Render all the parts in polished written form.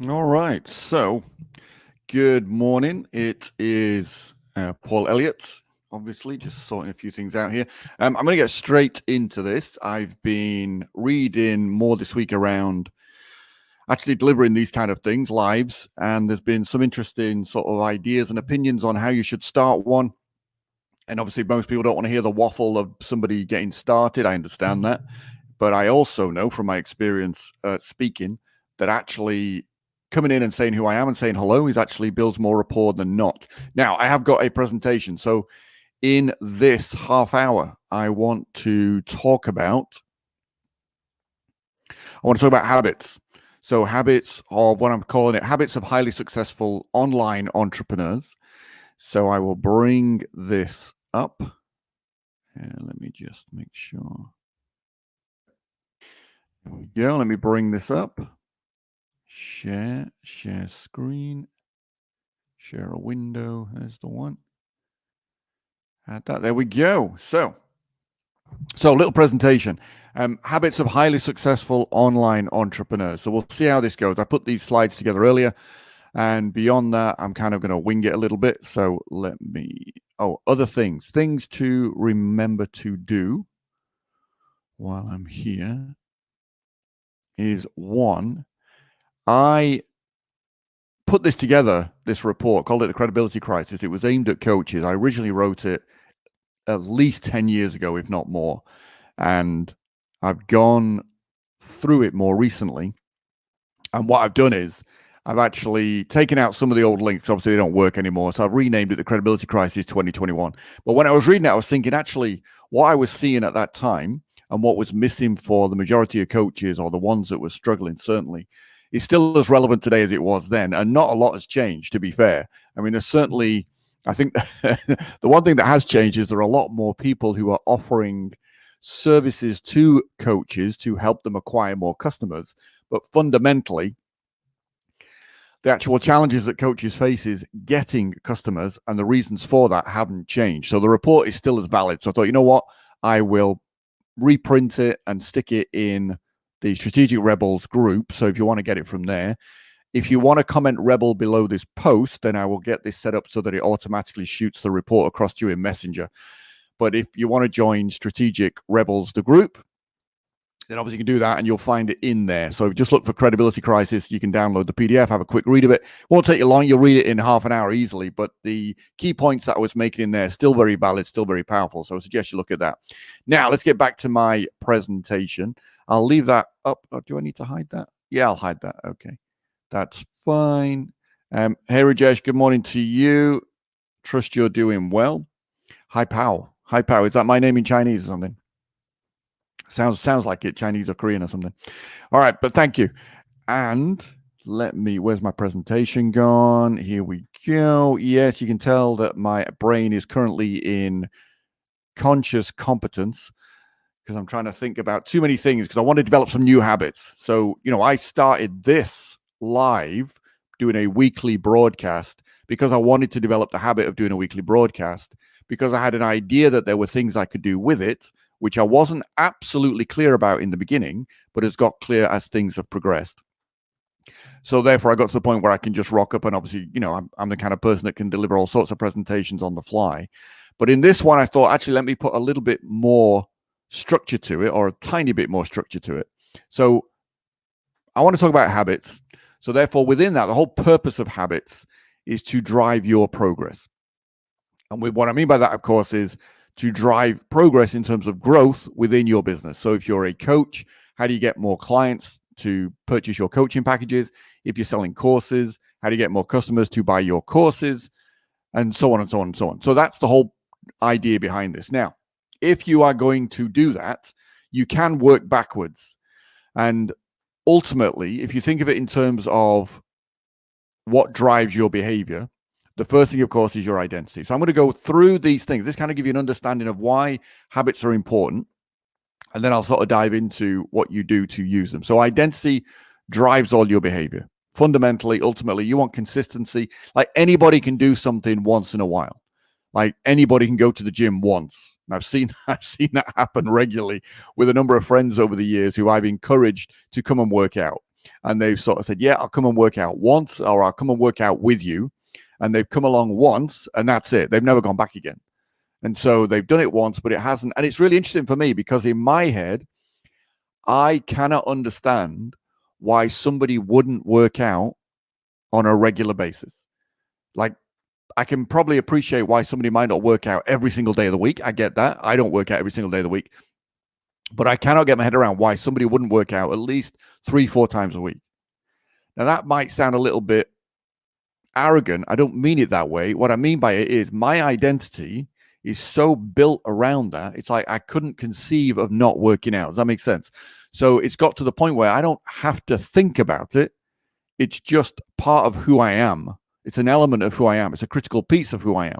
All right. So, good morning. It is Paul Elliott, obviously, just sorting a few things out here. I'm going to get straight into this. I've been reading more this week around actually delivering these kind of things, lives, and there's been some interesting sort of ideas and opinions on how you should start one. And obviously, most people don't want to hear the waffle of somebody getting started. I understand that. But I also know from my experience speaking that actually coming in and saying who I am and saying hello is actually builds more rapport than not. Now, I have got a presentation. So in this half hour, I want to talk about habits. So habits of what I'm calling it, habits of highly successful online entrepreneurs. So I will bring this up. Let me just make sure. There we go. Let me bring this up. Share screen, share a window. There's the one. Add that. There we go. So a little presentation. Habits of highly successful online entrepreneurs. So we'll see how this goes. I put these slides together earlier, and beyond that, I'm kind of going to wing it a little bit. So let me. Other things to remember to do while I'm here is one. I put this together, this report, called it the Credibility Crisis. It was aimed at coaches. I originally wrote it at least 10 years ago, if not more. And I've gone through it more recently. And what I've done is I've actually taken out some of the old links. Obviously, they don't work anymore. So I've renamed it the Credibility Crisis 2021. But when I was reading it, I was thinking, actually, what I was seeing at that time and what was missing for the majority of coaches, or the ones that were struggling, certainly, is still as relevant today as it was then. And not a lot has changed, to be fair. I mean, there's certainly, I think the one thing that has changed is there are a lot more people who are offering services to coaches to help them acquire more customers. But fundamentally, the actual challenges that coaches face is getting customers, and the reasons for that haven't changed. So the report is still as valid. So I thought, you know what? I will reprint it and stick it in the Strategic Rebels group. So if you want to get it from there, if you want to comment Rebel below this post, then I will get this set up so that it automatically shoots the report across to you in Messenger. But if you want to join Strategic Rebels, the group, then obviously you can do that and you'll find it in there. So just look for Credibility Crisis. You can download the PDF, have a quick read of it. Won't take you long. You'll read it in half an hour easily. But the key points that I was making in there, still very valid, still very powerful. So I suggest you look at that. Now, let's get back to my presentation. I'll leave that up. Oh, do I need to hide that? Yeah, I'll hide that. Okay. That's fine. Hey, Rajesh, good morning to you. Trust you're doing well. Hi, Pao. Hi, Pao. Is that my name in Chinese or something? Sounds like it, Chinese or Korean or something. All right, but thank you. And where's my presentation gone? Here we go. Yes, you can tell that my brain is currently in conscious competence because I'm trying to think about too many things because I want to develop some new habits. So, I started this live doing a weekly broadcast because I wanted to develop the habit of doing a weekly broadcast because I had an idea that there were things I could do with it, which I wasn't absolutely clear about in the beginning, but has got clear as things have progressed. So therefore, I got to the point where I can just rock up and obviously, I'm the kind of person that can deliver all sorts of presentations on the fly. But in this one, I thought, actually, let me put a little bit more structure to it, or a tiny bit more structure to it. So I want to talk about habits. So therefore, within that, the whole purpose of habits is to drive your progress. And what I mean by that, of course, is to drive progress in terms of growth within your business. So if you're a coach, how do you get more clients to purchase your coaching packages? If you're selling courses, how do you get more customers to buy your courses? And so on and so on and so on. So that's the whole idea behind this. Now, if you are going to do that, you can work backwards. And ultimately, if you think of it in terms of what drives your behavior, the first thing, of course, is your identity. So I'm going to go through these things. This kind of give you an understanding of why habits are important. And then I'll sort of dive into what you do to use them. So identity drives all your behavior. Fundamentally, ultimately, you want consistency. Like anybody can do something once in a while. Like anybody can go to the gym once. And I've seen that happen regularly with a number of friends over the years who I've encouraged to come and work out. and they've sort of said, yeah, I'll come and work out once, or I'll come and work out with you. And they've come along once and that's it. They've never gone back again. And so they've done it once, but it hasn't. And it's really interesting for me because in my head, I cannot understand why somebody wouldn't work out on a regular basis. Like, I can probably appreciate why somebody might not work out every single day of the week. I get that. I don't work out every single day of the week. But I cannot get my head around why somebody wouldn't work out at least 3-4 times a week. Now, that might sound a little bit arrogant. I don't mean it that way. What I mean by it is my identity is so built around that. It's like I couldn't conceive of not working out. Does that make sense? So it's got to the point where I don't have to think about it. It's just part of who I am. It's an element of who I am. It's a critical piece of who I am.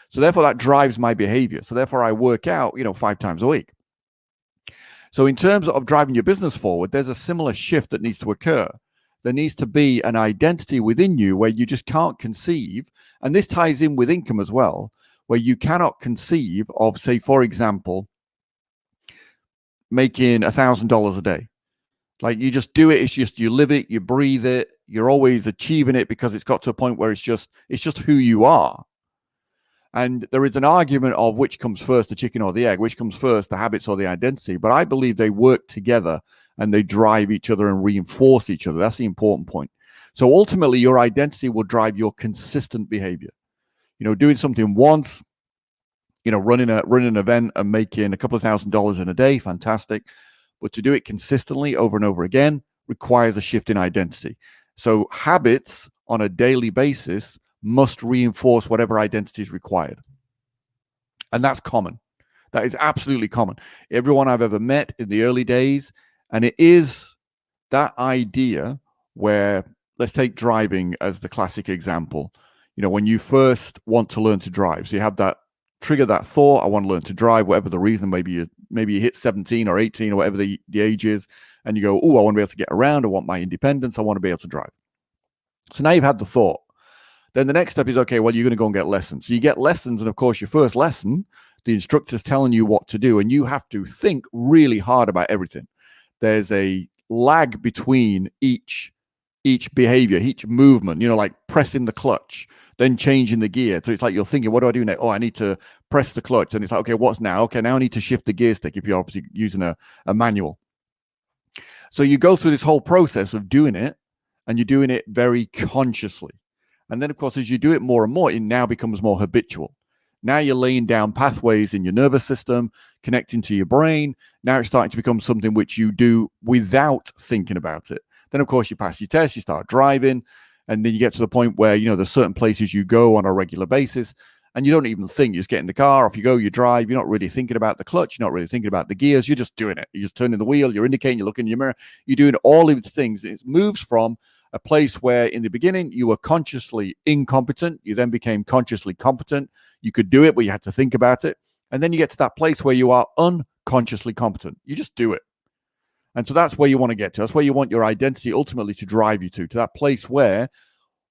So therefore that drives my behavior. So therefore I work out, 5 times a week. So in terms of driving your business forward, there's a similar shift that needs to occur. There needs to be an identity within you where you just can't conceive, and this ties in with income as well, where you cannot conceive of, say, for example, making $1,000 a day. Like, you just do it. It's just, you live it, you breathe it, you're always achieving it because it's got to a point where it's just who you are. And there is an argument of which comes first, the chicken or the egg, which comes first, the habits or the identity. But I believe they work together and they drive each other and reinforce each other. That's the important point. So ultimately, your identity will drive your consistent behavior. Doing something once, running an event and making a couple of $1,000s in a day, fantastic. But to do it consistently over and over again requires a shift in identity. So habits on a daily basis must reinforce whatever identity is required. And that's common. That is absolutely common. Everyone I've ever met in the early days, and it is that idea where, let's take driving as the classic example. When you first want to learn to drive, so you have that trigger, that thought, I want to learn to drive, whatever the reason, maybe you hit 17 or 18 or whatever the age is, and you go, oh, I want to be able to get around, I want my independence, I want to be able to drive. So now you've had the thought. Then the next step is, okay, well, you're going to go and get lessons. So you get lessons, and of course, your first lesson, the instructor's telling you what to do, and you have to think really hard about everything. There's a lag between each behavior, each movement, like pressing the clutch, then changing the gear. So it's like you're thinking, what do I do next? Oh, I need to press the clutch. And it's like, okay, what's now? Okay, now I need to shift the gear stick if you're obviously using a manual. So you go through this whole process of doing it, and you're doing it very consciously. And then, of course, as you do it more and more, it now becomes more habitual. Now you're laying down pathways in your nervous system, connecting to your brain. Now it's starting to become something which you do without thinking about it. Then, of course, you pass your test, you start driving, and then you get to the point where, there's certain places you go on a regular basis, and you don't even think. You just get in the car, off you go, you drive. You're not really thinking about the clutch. You're not really thinking about the gears. You're just doing it. You're just turning the wheel. You're indicating. You're looking in your mirror. You're doing all of these things. It moves from a place where in the beginning you were consciously incompetent. You then became consciously competent. You could do it, but you had to think about it. And then you get to that place where you are unconsciously competent. You just do it. And so that's where you want to get to. That's where you want your identity ultimately to drive you to that place where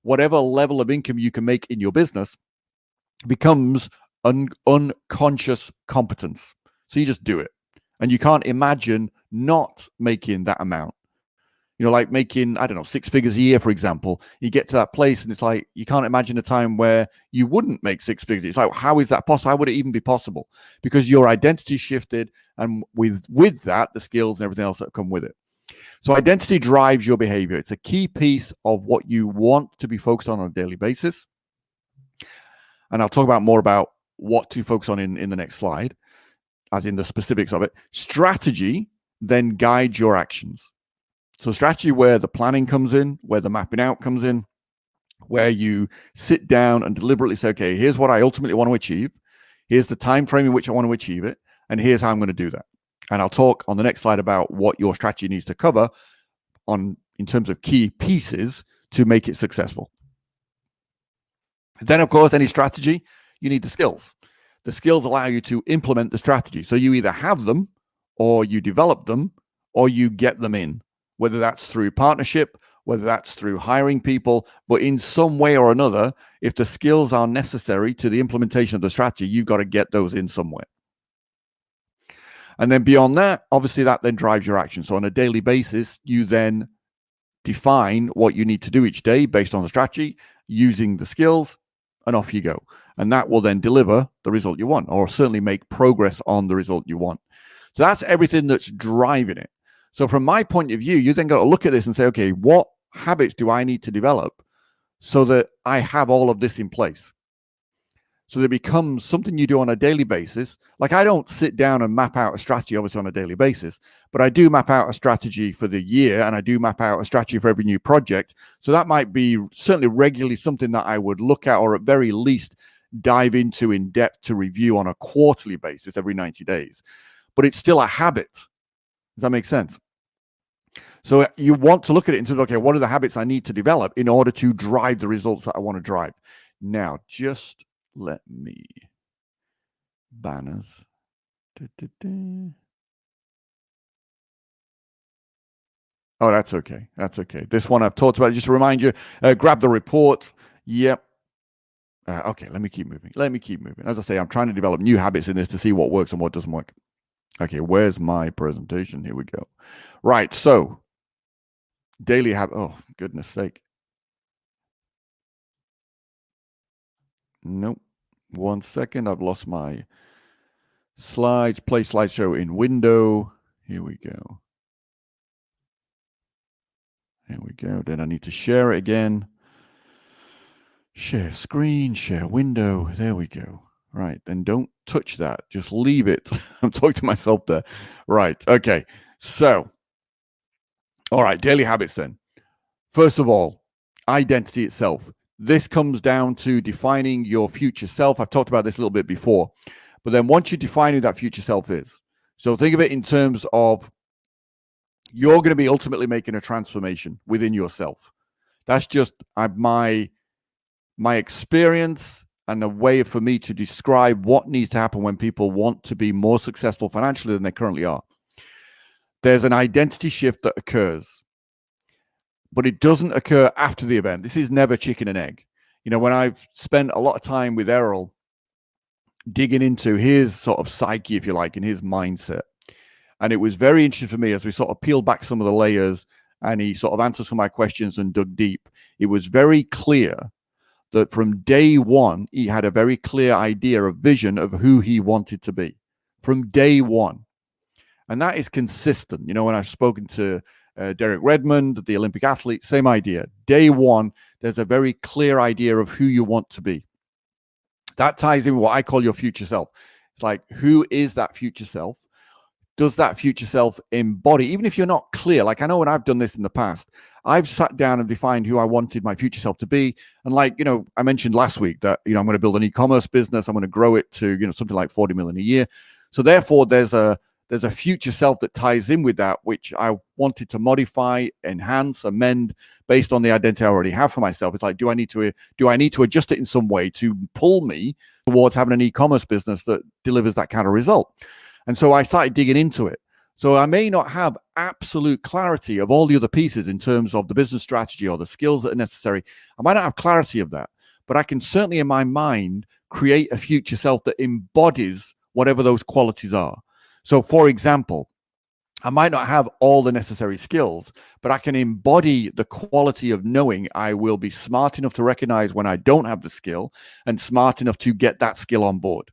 whatever level of income you can make in your business becomes unconscious competence. So you just do it. And you can't imagine not making that amount. Like making, I don't know, 6 figures a year, for example. You get to that place and it's like, you can't imagine a time where you wouldn't make 6 figures. It's like, how is that possible? How would it even be possible? Because your identity shifted, and with that, the skills and everything else that come with it. So identity drives your behavior. It's a key piece of what you want to be focused on a daily basis. And I'll talk about more about what to focus on in the next slide, as in the specifics of it. Strategy then guides your actions. So strategy, where the planning comes in, where the mapping out comes in, where you sit down and deliberately say, okay, here's what I ultimately want to achieve. Here's the time frame in which I want to achieve it. And here's how I'm going to do that. And I'll talk on the next slide about what your strategy needs to cover in terms of key pieces to make it successful. Then, of course, any strategy, you need the skills. The skills allow you to implement the strategy. So you either have them, or you develop them, or you get them in. Whether that's through partnership, whether that's through hiring people, but in some way or another, if the skills are necessary to the implementation of the strategy, you've got to get those in somewhere. And then beyond that, obviously that then drives your action. So on a daily basis, you then define what you need to do each day based on the strategy, using the skills, and off you go. And that will then deliver the result you want, or certainly make progress on the result you want. So that's everything that's driving it. So from my point of view, you then got to look at this and say, okay, what habits do I need to develop so that I have all of this in place? So that it becomes something you do on a daily basis. Like, I don't sit down and map out a strategy, obviously, on a daily basis, but I do map out a strategy for the year, and I do map out a strategy for every new project. So that might be certainly regularly something that I would look at, or at very least dive into in depth to review on a quarterly basis every 90 days. But it's still a habit. Does that make sense? So you want to look at it and say, okay, what are the habits I need to develop in order to drive the results that I want to drive? Now, just let me banners. Oh, that's okay. That's okay. This one I've talked about. Just to remind you, grab the reports. Yep. Okay, let me keep moving. As I say, I'm trying to develop new habits in this to see what works and what doesn't work. Okay, where's my presentation? Here we go. Right, so daily habit. Oh, goodness sake. Nope. 1 second. I've lost my slides. Play slideshow in window. Here we go. There we go. Then I need to share it again. Share screen, share window. There we go. Right. Then don't touch that. Just leave it. I'm talking to myself there. Right. Okay. So, all right. Daily habits then. First of all, identity itself. This comes down to defining your future self. I've talked about this a little bit before. But then once you define who that future self is, so think of it in terms of you're going to be ultimately making a transformation within yourself. That's just my experience and a way for me to describe what needs to happen when people want to be more successful financially than they currently are. There's an identity shift that occurs, but it doesn't occur after the event. This is never chicken and egg. You know, when I've spent a lot of time with Errol digging into his sort of psyche, if you like, and his mindset, and it was very interesting for me as we sort of peeled back some of the layers and he sort of answered some of my questions and dug deep. It was very clear that from day one, he had a very clear idea, a vision of who he wanted to be from day one. And that is consistent. You know, when I've spoken to Derek Redmond, the Olympic athlete, same idea. Day one, there's a very clear idea of who you want to be. That ties in with what I call your future self. It's like, who is that future self? Does that future self embody, even if you're not clear? Like, I know when I've done this in the past, I've sat down and defined who I wanted my future self to be. And like, you know, I mentioned last week that, you know, I'm going to build an e-commerce business. I'm going to grow it to, you know, something like 40 million a year. So therefore there's a future self that ties in with that, which I wanted to modify, enhance, amend based on the identity I already have for myself. It's like, do I need to adjust it in some way to pull me towards having an e-commerce business that delivers that kind of result? And so I started digging into it. So I may not have absolute clarity of all the other pieces in terms of the business strategy or the skills that are necessary. I might not have clarity of that, but I can certainly in my mind create a future self that embodies whatever those qualities are. So for example, I might not have all the necessary skills, but I can embody the quality of knowing I will be smart enough to recognize when I don't have the skill and smart enough to get that skill on board.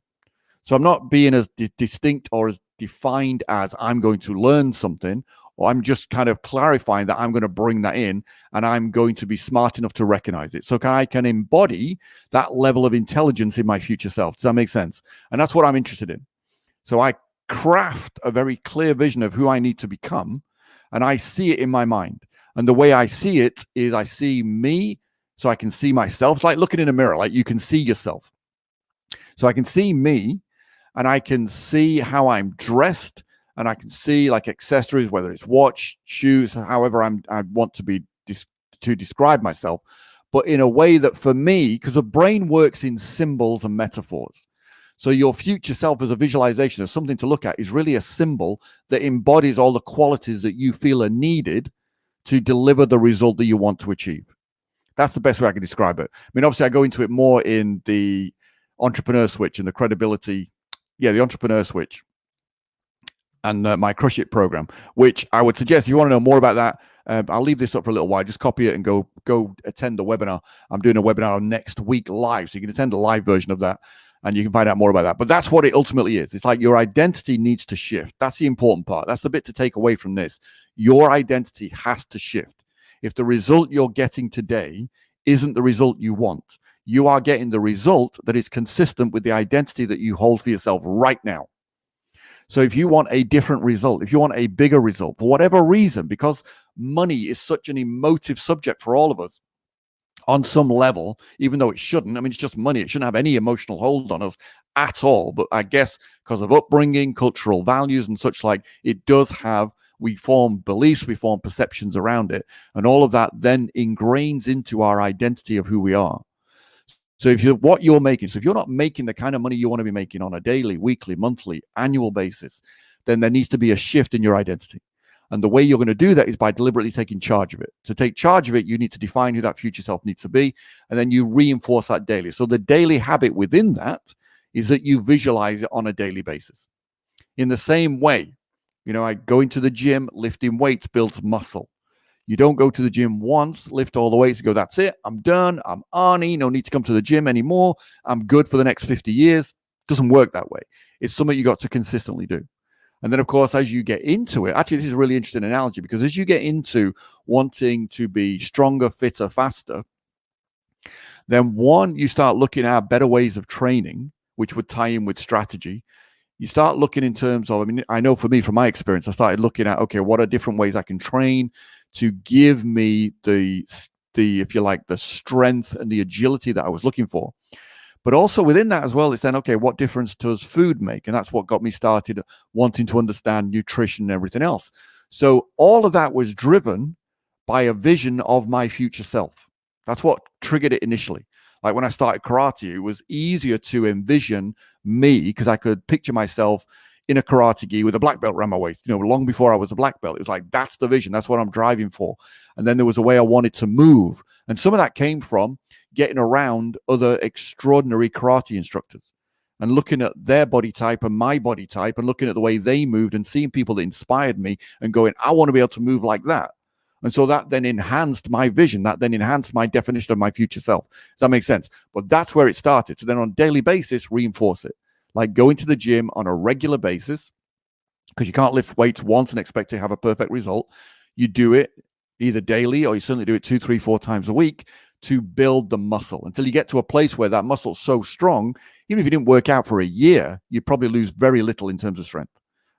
So I'm not being as distinct or as defined as I'm going to learn something, or I'm just kind of clarifying that I'm going to bring that in and I'm going to be smart enough to recognize it. So I can embody that level of intelligence in my future self. Does that make sense? And that's what I'm interested in. So I craft a very clear vision of who I need to become, and I see it in my mind. And the way I see it is I see me, so I can see myself. It's like looking in a mirror, like you can see yourself. So I can see me, and I can see how I'm dressed, and I can see like accessories, whether it's watch, shoes, however I want to be to describe myself, but in a way that for me, because the brain works in symbols and metaphors. So your future self as a visualization, as something to look at, is really a symbol that embodies all the qualities that you feel are needed to deliver the result that you want to achieve. That's the best way I can describe it. I mean, obviously I go into it more in the entrepreneur switch and the credibility. Yeah, the entrepreneur switch. and my Crush It program, which I would suggest if you want to know more about that, I'll leave this up for a little while. Just copy it and go attend the webinar. I'm doing a webinar next week live, so you can attend a live version of that, and you can find out more about that. But that's what it ultimately is. It's like your identity needs to shift. That's the important part. That's the bit to take away from this. Your identity has to shift. If the result you're getting today isn't the result you want, you are getting the result that is consistent with the identity that you hold for yourself right now. So if you want a different result, if you want a bigger result, for whatever reason, because money is such an emotive subject for all of us on some level, even though it shouldn't. I mean, it's just money. It shouldn't have any emotional hold on us at all. But I guess because of upbringing, cultural values and such like, it does have, we form beliefs, we form perceptions around it. And all of that then ingrains into our identity of who we are. So if you're making, so if you're not making the kind of money you want to be making on a daily, weekly, monthly, annual basis, then there needs to be a shift in your identity. And the way you're going to do that is by deliberately taking charge of it. To take charge of it, you need to define who that future self needs to be, and then you reinforce that daily. So the daily habit within that is that you visualize it on a daily basis. In the same way, I go into the gym, lifting weights builds muscle. You don't go to the gym once, lift all the weights, and go, that's it, I'm done, I'm Arnie, no need to come to the gym anymore, I'm good for the next 50 years. It doesn't work that way. It's something you got to consistently do. And then, of course, as you get into it, actually, this is a really interesting analogy, because as you get into wanting to be stronger, fitter, faster, then one, you start looking at better ways of training, which would tie in with strategy. You start looking in terms of, I know for me, from my experience, I started looking at, okay, what are different ways I can train to give me the if you like, the strength and the agility that I was looking for. But also within that as well, it's then, okay, what difference does food make? And that's what got me started wanting to understand nutrition and everything else. So all of that was driven by a vision of my future self. That's what triggered it initially. Like when I started karate, it was easier to envision me because I could picture myself in a karate gi with a black belt around my waist, long before I was a black belt. It was like, that's the vision. That's what I'm driving for. And then there was a way I wanted to move. And some of that came from getting around other extraordinary karate instructors and looking at their body type and my body type and looking at the way they moved and seeing people that inspired me and going, I want to be able to move like that. And so that then enhanced my vision. That then enhanced my definition of my future self. Does that make sense? But that's where it started. So then on a daily basis, reinforce it. Like going to the gym on a regular basis, because you can't lift weights once and expect to have a perfect result. You do it either daily or you certainly do it 2, 3, 4 times a week to build the muscle until you get to a place where that muscle's so strong, even if you didn't work out for a year, you probably lose very little in terms of strength.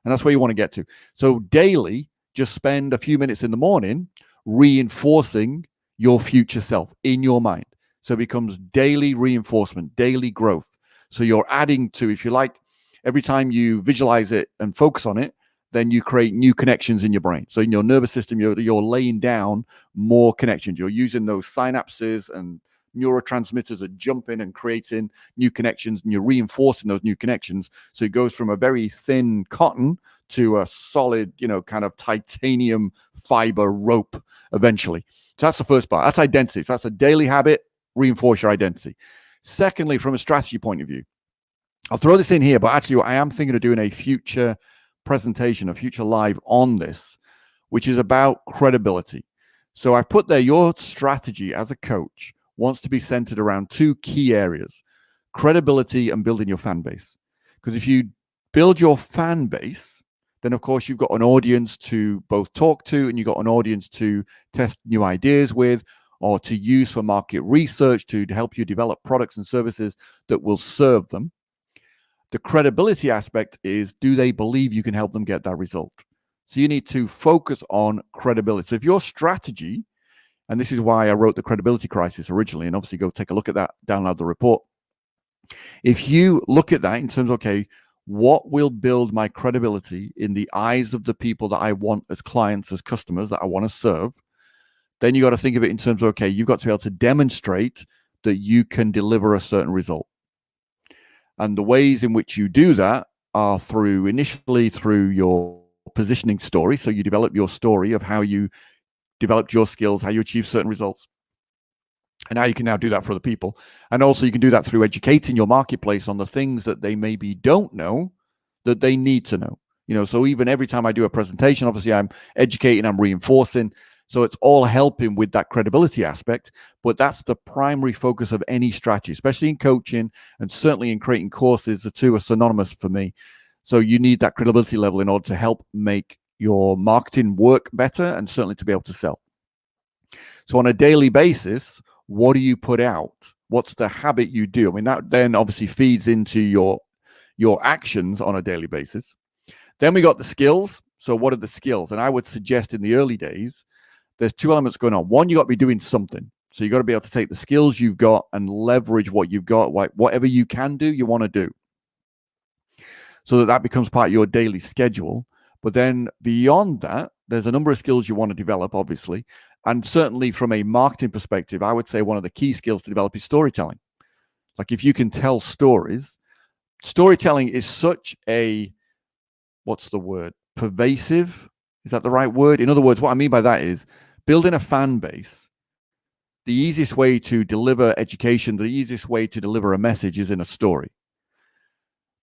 And that's where you want to get to. So daily, just spend a few minutes in the morning reinforcing your future self in your mind. So it becomes daily reinforcement, daily growth. So you're adding to, if you like, every time you visualize it and focus on it, then you create new connections in your brain. So in your nervous system, you're laying down more connections. You're using those synapses and neurotransmitters are jumping and creating new connections, and you're reinforcing those new connections. So it goes from a very thin cotton to a solid, kind of titanium fiber rope eventually. So that's the first part. That's identity. So that's a daily habit. Reinforce your identity. Secondly, from a strategy point of view, I'll throw this in here, but actually I am thinking of doing a future presentation, a future live on this, which is about credibility. So I've put there, your strategy as a coach wants to be centered around 2 key areas: credibility and building your fan base. Because if you build your fan base, then of course you've got an audience to both talk to, and you've got an audience to test new ideas with, or to use for market research to help you develop products and services that will serve them. The credibility aspect is, do they believe you can help them get that result? So you need to focus on credibility. So if your strategy, and this is why I wrote The Credibility Crisis originally, and obviously go take a look at that, download the report. If you look at that in terms of, okay, what will build my credibility in the eyes of the people that I want as clients, as customers that I want to serve, then you got to think of it in terms of, okay, you've got to be able to demonstrate that you can deliver a certain result. And the ways in which you do that are initially through your positioning story. So you develop your story of how you developed your skills, how you achieve certain results, and how you can now do that for other people. And also you can do that through educating your marketplace on the things that they maybe don't know that they need to know. So even every time I do a presentation, obviously I'm educating, I'm reinforcing. So it's all helping with that credibility aspect. But that's the primary focus of any strategy, especially in coaching and certainly in creating courses. The two are synonymous for me. So you need that credibility level in order to help make your marketing work better and certainly to be able to sell. So on a daily basis, what do you put out? What's the habit you do? I mean, that then obviously feeds into your actions on a daily basis. Then we got the skills. So what are the skills? And I would suggest in the early days, there's two elements going on. One, you got to be doing something. So you got to be able to take the skills you've got and leverage what you've got. Whatever you can do, you want to do. So that becomes part of your daily schedule. But then beyond that, there's a number of skills you want to develop, obviously. And certainly from a marketing perspective, I would say one of the key skills to develop is storytelling. Like if you can tell stories, storytelling is such a, what's the word? Pervasive? Is that the right word? In other words, what I mean by that is building a fan base. The easiest way to deliver education, the easiest way to deliver a message is in a story.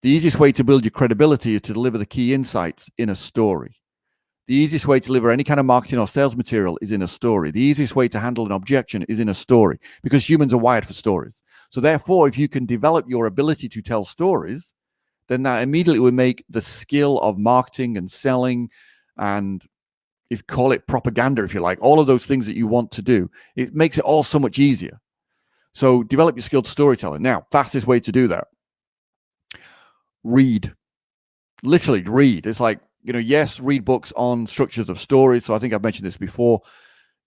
The easiest way to build your credibility is to deliver the key insights in a story. The easiest way to deliver any kind of marketing or sales material is in a story. The easiest way to handle an objection is in a story because humans are wired for stories. So therefore, if you can develop your ability to tell stories, then that immediately will make the skill of marketing and selling and if you call it propaganda, if you like, all of those things that you want to do, it makes it all so much easier. So develop your skill to storytelling. Now, fastest way to do that. Read. Literally read. It's like, yes, read books on structures of stories. So I think I've mentioned this before.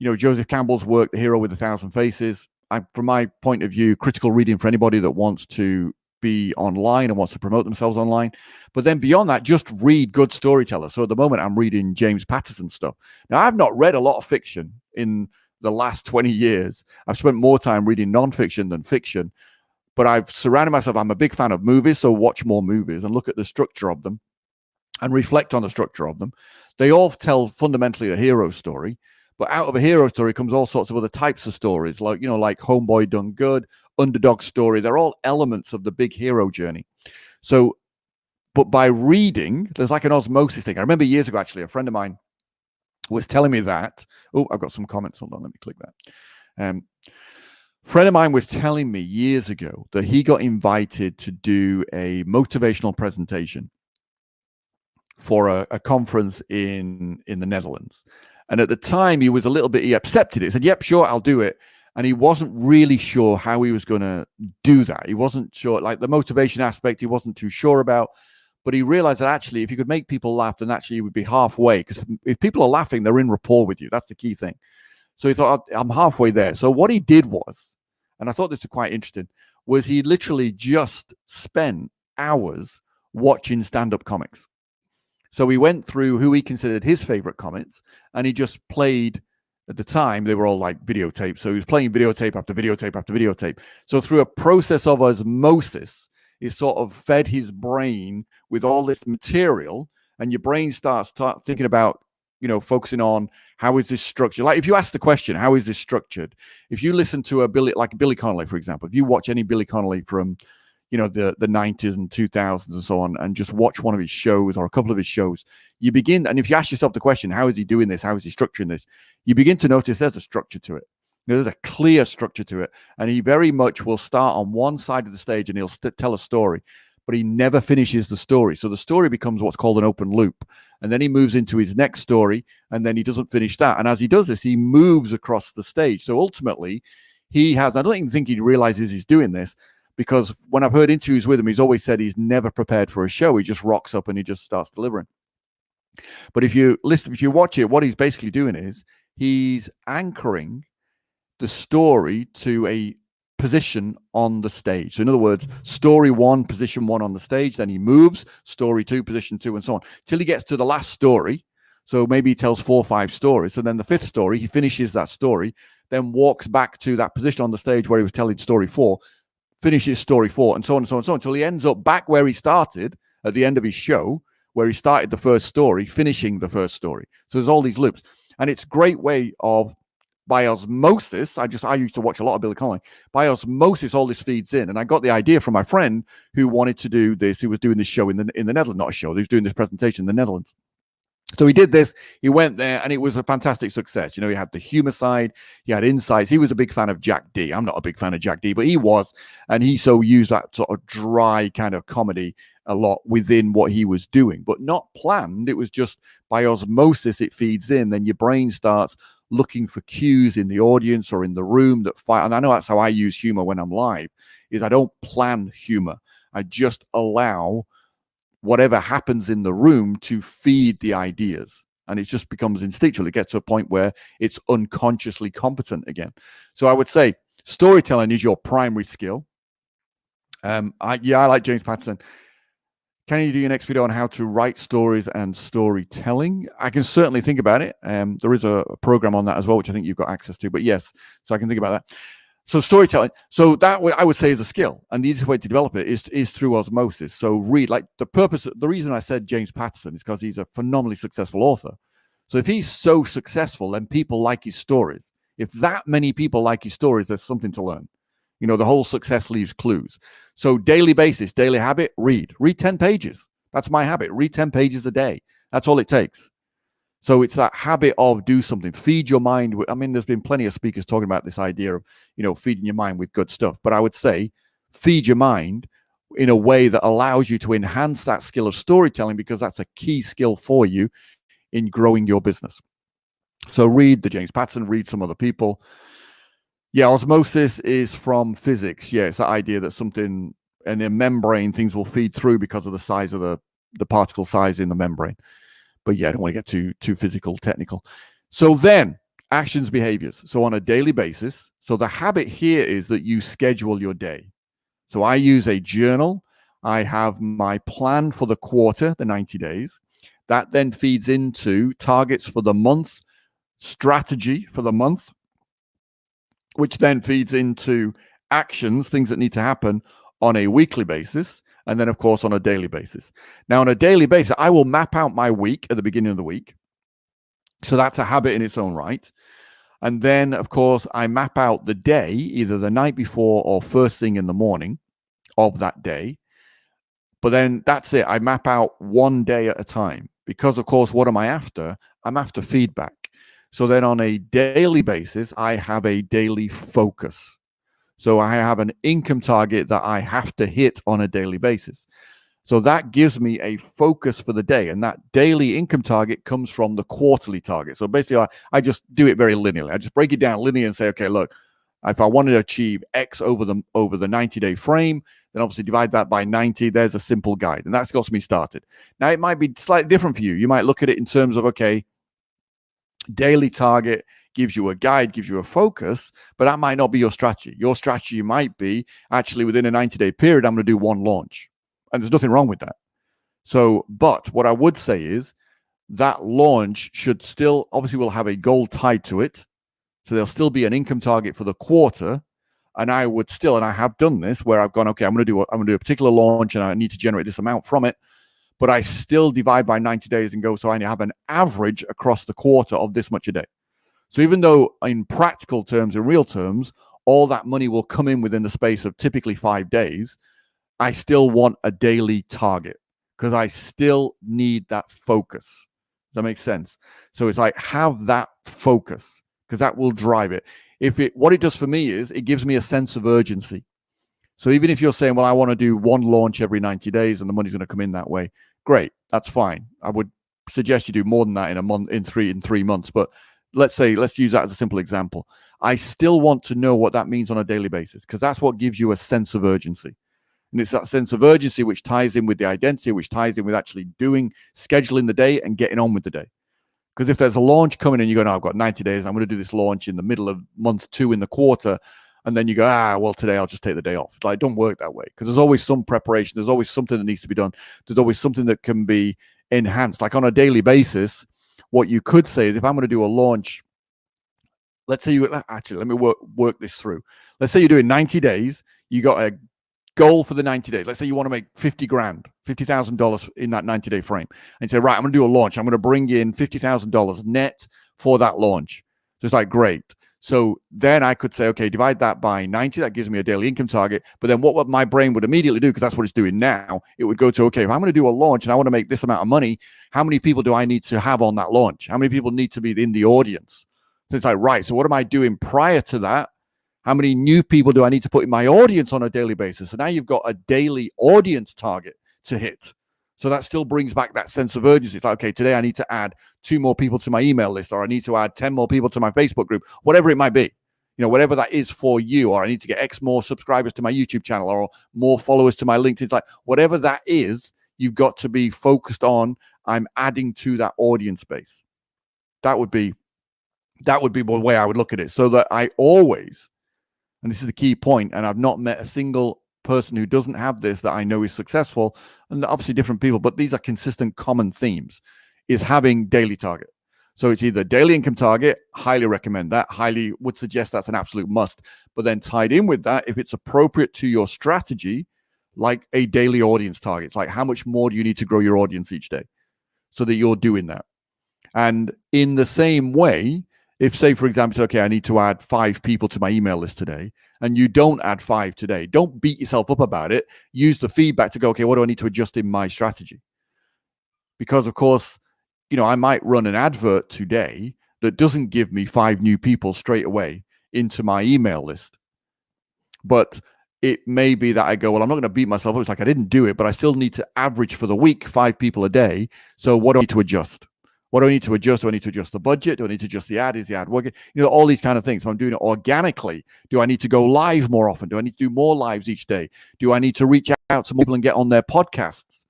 Joseph Campbell's work, The Hero with 1,000 Faces. From my point of view, critical reading for anybody that wants to be online and wants to promote themselves online. But then beyond that, just read good storytellers. So at the moment, I'm reading James Patterson stuff. Now, I've not read a lot of fiction in the last 20 years. I've spent more time reading nonfiction than fiction. But I've surrounded myself. I'm a big fan of movies, so watch more movies and look at the structure of them and reflect on the structure of them. They all tell fundamentally a hero story, but out of a hero story comes all sorts of other types of stories, like Homeboy Done Good, underdog story. They're all elements of the big hero journey. So, but by reading, there's like an osmosis thing. I remember years ago, actually, a friend of mine was telling me that. Oh, I've got some comments. Hold on, let me click that. Friend of mine was telling me years ago that he got invited to do a motivational presentation for a conference in the Netherlands. And at the time, he was a little bit, he accepted it. He said, yep, sure, I'll do it. And he wasn't really sure how he was going to do that. He wasn't sure, like the motivation aspect, he wasn't too sure about. But he realized that actually, if you could make people laugh, then actually you would be halfway. Because if people are laughing, they're in rapport with you. That's the key thing. So he thought, I'm halfway there. So what he did was, and I thought this was quite interesting, was he literally just spent hours watching stand-up comics. So he went through who he considered his favorite comics, and he just played, at the time, they were all like videotapes. So he was playing videotape after videotape after videotape. So through a process of osmosis, he sort of fed his brain with all this material, and your brain starts thinking about, focusing on how is this structured. Like if you ask the question, how is this structured? If you listen to Billy Connolly, for example, if you watch any Billy Connolly from, the 90s and 2000s and so on, and just watch one of his shows or a couple of his shows, you begin, and if you ask yourself the question, how is he doing this? How is he structuring this? You begin to notice there's a structure to it. There's a clear structure to it. And he very much will start on one side of the stage and he'll tell a story, but he never finishes the story. So the story becomes what's called an open loop. And then he moves into his next story, and then he doesn't finish that. And as he does this, he moves across the stage. So ultimately, I don't even think he realizes he's doing this, because when I've heard interviews with him, he's always said he's never prepared for a show. He just rocks up and he just starts delivering. But if you watch it, what he's basically doing is he's anchoring the story to a position on the stage. So in other words, story 1, position 1 on the stage, then he moves, story 2, position 2, and so on, till he gets to the last story. So maybe he tells 4 or 5 stories. So then the 5th story, he finishes that story, then walks back to that position on the stage where he was telling story 4, finishes story 4, and so on and so on and so on, until he ends up back where he started at the end of his show, where he started the first story, finishing the first story. So there's all these loops. And it's a great way of by osmosis, I used to watch a lot of Billy Connolly. By osmosis, all this feeds in. And I got the idea from my friend who wanted to do this, who was doing this show in the Netherlands, not a show, he was doing this presentation in the Netherlands. So he did this, he went there, and it was a fantastic success. You know, he had the humor side, he had insights. He was a big fan of Jack D. I'm not a big fan of Jack D, but he was. And he so used that sort of dry kind of comedy a lot within what he was doing, but not planned. It was just by osmosis, it feeds in. Then your brain starts looking for cues in the audience or in the room that fight. And I know that's how I use humor when I'm live, is I don't plan humor. I just allow whatever happens in the room to feed the ideas. And it just becomes instinctual. It gets to a point where it's unconsciously competent again. So I would say storytelling is your primary skill. I like James Patterson. Can you do your next video on how to write stories and storytelling? I can certainly think about it. There is a program on that as well, which I think you've got access to. But yes, so I can think about that. So storytelling, so that I would say is a skill, and the easiest way to develop it is through osmosis. So read, like the reason I said James Patterson is because he's a phenomenally successful author. So if he's so successful, then people like his stories. If that many people like his stories, there's something to learn. You know, the whole success leaves clues. So daily basis, daily habit, read 10 pages. That's my habit. Read 10 pages a day. That's all it takes. So it's that habit of do something, feed your mind. I mean, there's been plenty of speakers talking about this idea of, you know, feeding your mind with good stuff. But I would say feed your mind in a way that allows you to enhance that skill of storytelling, because that's a key skill for you in growing your business. So read the James Patterson, read some other people. Yeah, osmosis is from physics. Yeah, it's that idea that something in a membrane, things will feed through because of the size of the particle size in the membrane. But yeah, I don't want to get too physical, technical. So then, actions, behaviors. So on a daily basis, so the habit here is that you schedule your day. So I use a journal. I have my plan for the quarter, the 90 days. That then feeds into targets for the month, strategy for the month, which then feeds into actions, things that need to happen on a weekly basis. And then, of course, on a daily basis. Now, on a daily basis, I will map out my week at the beginning of the week. So that's a habit in its own right. And then, of course, I map out the day, either the night before or first thing in the morning of that day. But then that's it. I map out one day at a time. Because, of course, what am I after? I'm after feedback. So then on a daily basis, I have a daily focus. So I have an income target that I have to hit on a daily basis. So that gives me a focus for the day. And that daily income target comes from the quarterly target. So basically, I just do it very linearly. I just break it down linearly and say, okay, look, if I wanted to achieve X over the 90-day frame, then obviously divide that by 90. There's a simple guide. And that's got me started. Now, it might be slightly different for you. You might look at it in terms of, okay, daily target gives you a guide, gives you a focus, but that might not be your strategy. Your strategy might be actually within a 90-day period, I'm going to do one launch. And there's nothing wrong with that. So, but what I would say is that launch should still, obviously will have a goal tied to it. So there'll still be an income target for the quarter. And I would still, and I have done this where I've gone, okay, I'm going to do a particular launch and I need to generate this amount from it. But I still divide by 90 days and go, so I have an average across the quarter of this much a day. So even though in practical terms, in real terms, all that money will come in within the space of typically 5 days, I still want a daily target because I still need that focus. Does that make sense? So it's like, have that focus because that will drive it. What it does for me is it gives me a sense of urgency. So even if you're saying, well, I want to do one launch every 90 days and the money's going to come in that way, great, that's fine. I would suggest you do more than that in a month, in 3 months. But let's use that as a simple example. I still want to know what that means on a daily basis because that's what gives you a sense of urgency. And it's that sense of urgency which ties in with the identity, which ties in with actually scheduling the day and getting on with the day. Because if there's a launch coming and you go, no, I've got 90 days, I'm going to do this launch in the middle of month 2 in the quarter. And then you go, well, today I'll just take the day off. Like, it don't work that way because there's always some preparation. There's always something that needs to be done. There's always something that can be enhanced. Like on a daily basis, what you could say is if I'm going to do a launch, let's say let me work this through. Let's say you're doing 90 days. You got a goal for the 90 days. Let's say you want to make $50,000 in that 90-day frame. And say, right, I'm going to do a launch. I'm going to bring in $50,000 net for that launch. So it's like, great. So then I could say, okay, divide that by 90. That gives me a daily income target. But then what my brain would immediately do, because that's what it's doing now, it would go to, okay, if I'm going to do a launch and I want to make this amount of money, how many people do I need to have on that launch? How many people need to be in the audience? So it's like, right, so what am I doing prior to that? How many new people do I need to put in my audience on a daily basis? So now you've got a daily audience target to hit. So that still brings back that sense of urgency. It's like, okay, today I need to add 2 more people to my email list, or I need to add 10 more people to my Facebook group, whatever it might be. Whatever that is for you, or I need to get X more subscribers to my YouTube channel, or more followers to my LinkedIn. It's like, whatever that is, you've got to be focused on, I'm adding to that audience base. That would be the way I would look at it, so that I always, and this is the key point, and I've not met a single person who doesn't have this that I know is successful, and obviously different people, but these are consistent common themes, is having daily target. So it's either daily income target, highly recommend that, highly would suggest that's an absolute must, but then tied in with that, if it's appropriate to your strategy, like a daily audience target. It's like, how much more do you need to grow your audience each day so that you're doing that? And in the same way, if, say, for example, okay, I need to add 5 people to my email list today, and you don't add 5 today, don't beat yourself up about it. Use the feedback to go, okay, what do I need to adjust in my strategy? Because, of course, I might run an advert today that doesn't give me 5 new people straight away into my email list. But it may be that I go, well, I'm not going to beat myself up. It's like I didn't do it, but I still need to average for the week 5 people a day. So what do I need to adjust? What do I need to adjust? Do I need to adjust the budget? Do I need to adjust the ad? Is the ad working? All these kind of things. If I'm doing it organically, do I need to go live more often? Do I need to do more lives each day? Do I need to reach out to people and get on their podcasts?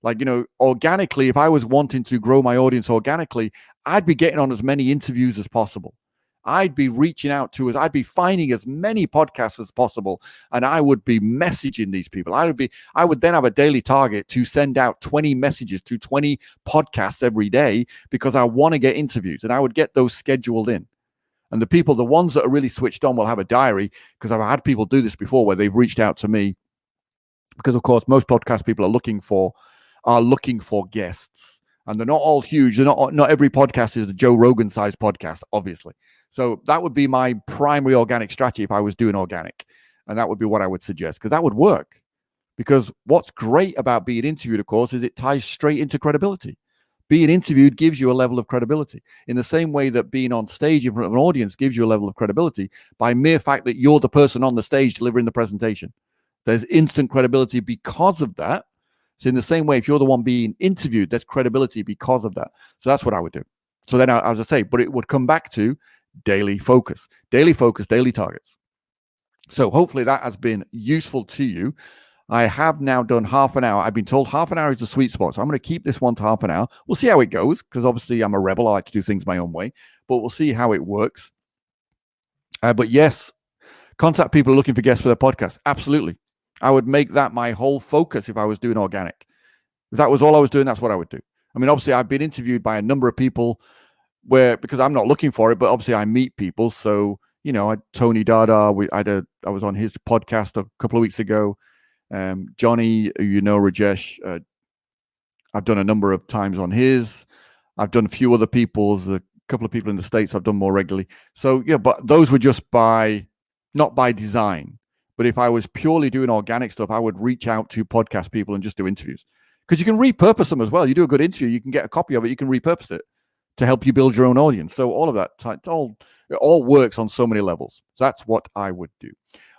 Like, organically, if I was wanting to grow my audience organically, I'd be getting on as many interviews as possible. I'd be reaching out to I'd be finding as many podcasts as possible, and I would be messaging these people. I would then have a daily target to send out 20 messages to 20 podcasts every day, because I want to get interviews, and I would get those scheduled in. And the ones that are really switched on will have a diary, because I've had people do this before where they've reached out to me, because of course most podcast people are looking for guests, and they're not all huge. They're not every podcast is the Joe Rogan size podcast, obviously. So that would be my primary organic strategy if I was doing organic. And that would be what I would suggest, because that would work. Because what's great about being interviewed, of course, is it ties straight into credibility. Being interviewed gives you a level of credibility, in the same way that being on stage in front of an audience gives you a level of credibility by mere fact that you're the person on the stage delivering the presentation. There's instant credibility because of that. So in the same way, if you're the one being interviewed, there's credibility because of that. So that's what I would do. So then, as I say, but it would come back to daily focus, daily targets. So hopefully that has been useful to you. I have now done half an hour. I've been told half an hour is the sweet spot. So I'm going to keep this one to half an hour. We'll see how it goes, because obviously I'm a rebel. I like to do things my own way, but we'll see how it works. But yes, contact people looking for guests for their podcast. Absolutely. I would make that my whole focus if I was doing organic. If that was all I was doing, that's what I would do. I mean, obviously, I've been interviewed by a number of people because I'm not looking for it, but obviously I meet people. So, Tony Dada, I was on his podcast a couple of weeks ago. Johnny, Rajesh, I've done a number of times on his. I've done a few other people's, a couple of people in the States I've done more regularly. So, yeah, but those were just not by design. But if I was purely doing organic stuff, I would reach out to podcast people and just do interviews, because you can repurpose them as well. You do a good interview, you can get a copy of it, you can repurpose it to help you build your own audience. So all of that, it all works on so many levels. So that's what I would do.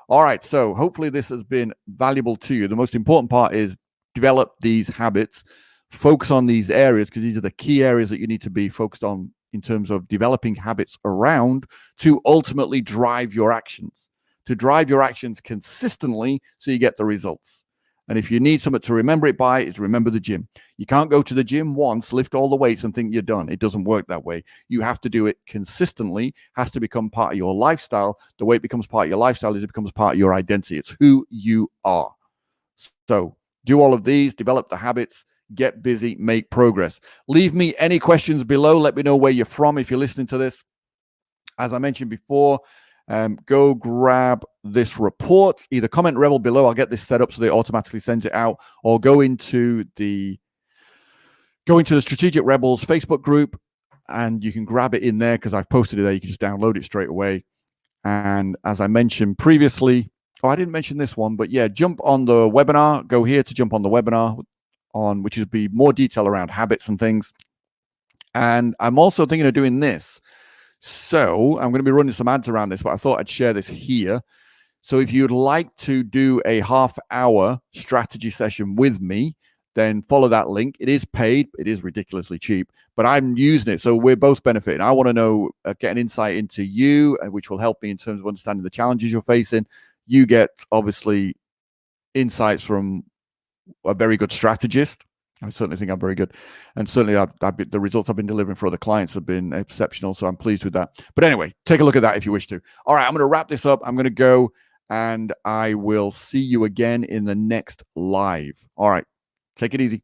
All right. So hopefully this has been valuable to you. The most important part is develop these habits, focus on these areas, because these are the key areas that you need to be focused on in terms of developing habits around to ultimately drive your actions. To drive your actions consistently so you get the results. And if you need something to remember it by, is remember the gym. You can't go to the gym once, lift all the weights and think you're done. It doesn't work that way. You have to do it consistently, has to become part of your lifestyle. The way it becomes part of your lifestyle is it becomes part of your identity. It's who you are. So do all of these, develop the habits, get busy, make progress. Leave me any questions below. Let me know where you're from if you're listening to this. As I mentioned before, go grab this report. Either comment Rebel below. I'll get this set up so they automatically send it out, or go into the Strategic Rebels Facebook group, and you can grab it in there because I've posted it there. You can just download it straight away. And as I mentioned previously, I didn't mention this one, but yeah, jump on the webinar. Go here to jump on the webinar on which would be more detail around habits and things. And I'm also thinking of doing this. So I'm going to be running some ads around this, but I thought I'd share this here. So if you'd like to do a half-hour strategy session with me, then follow that link. It is paid. It is ridiculously cheap, but I'm using it. So we're both benefiting. I want to know, get an insight into you, which will help me in terms of understanding the challenges you're facing. You get, obviously, insights from a very good strategist. I certainly think I'm very good. And certainly the results I've been delivering for other clients have been exceptional. So I'm pleased with that. But anyway, take a look at that if you wish to. All right, I'm going to wrap this up. I'm going to go and I will see you again in the next live. All right, take it easy.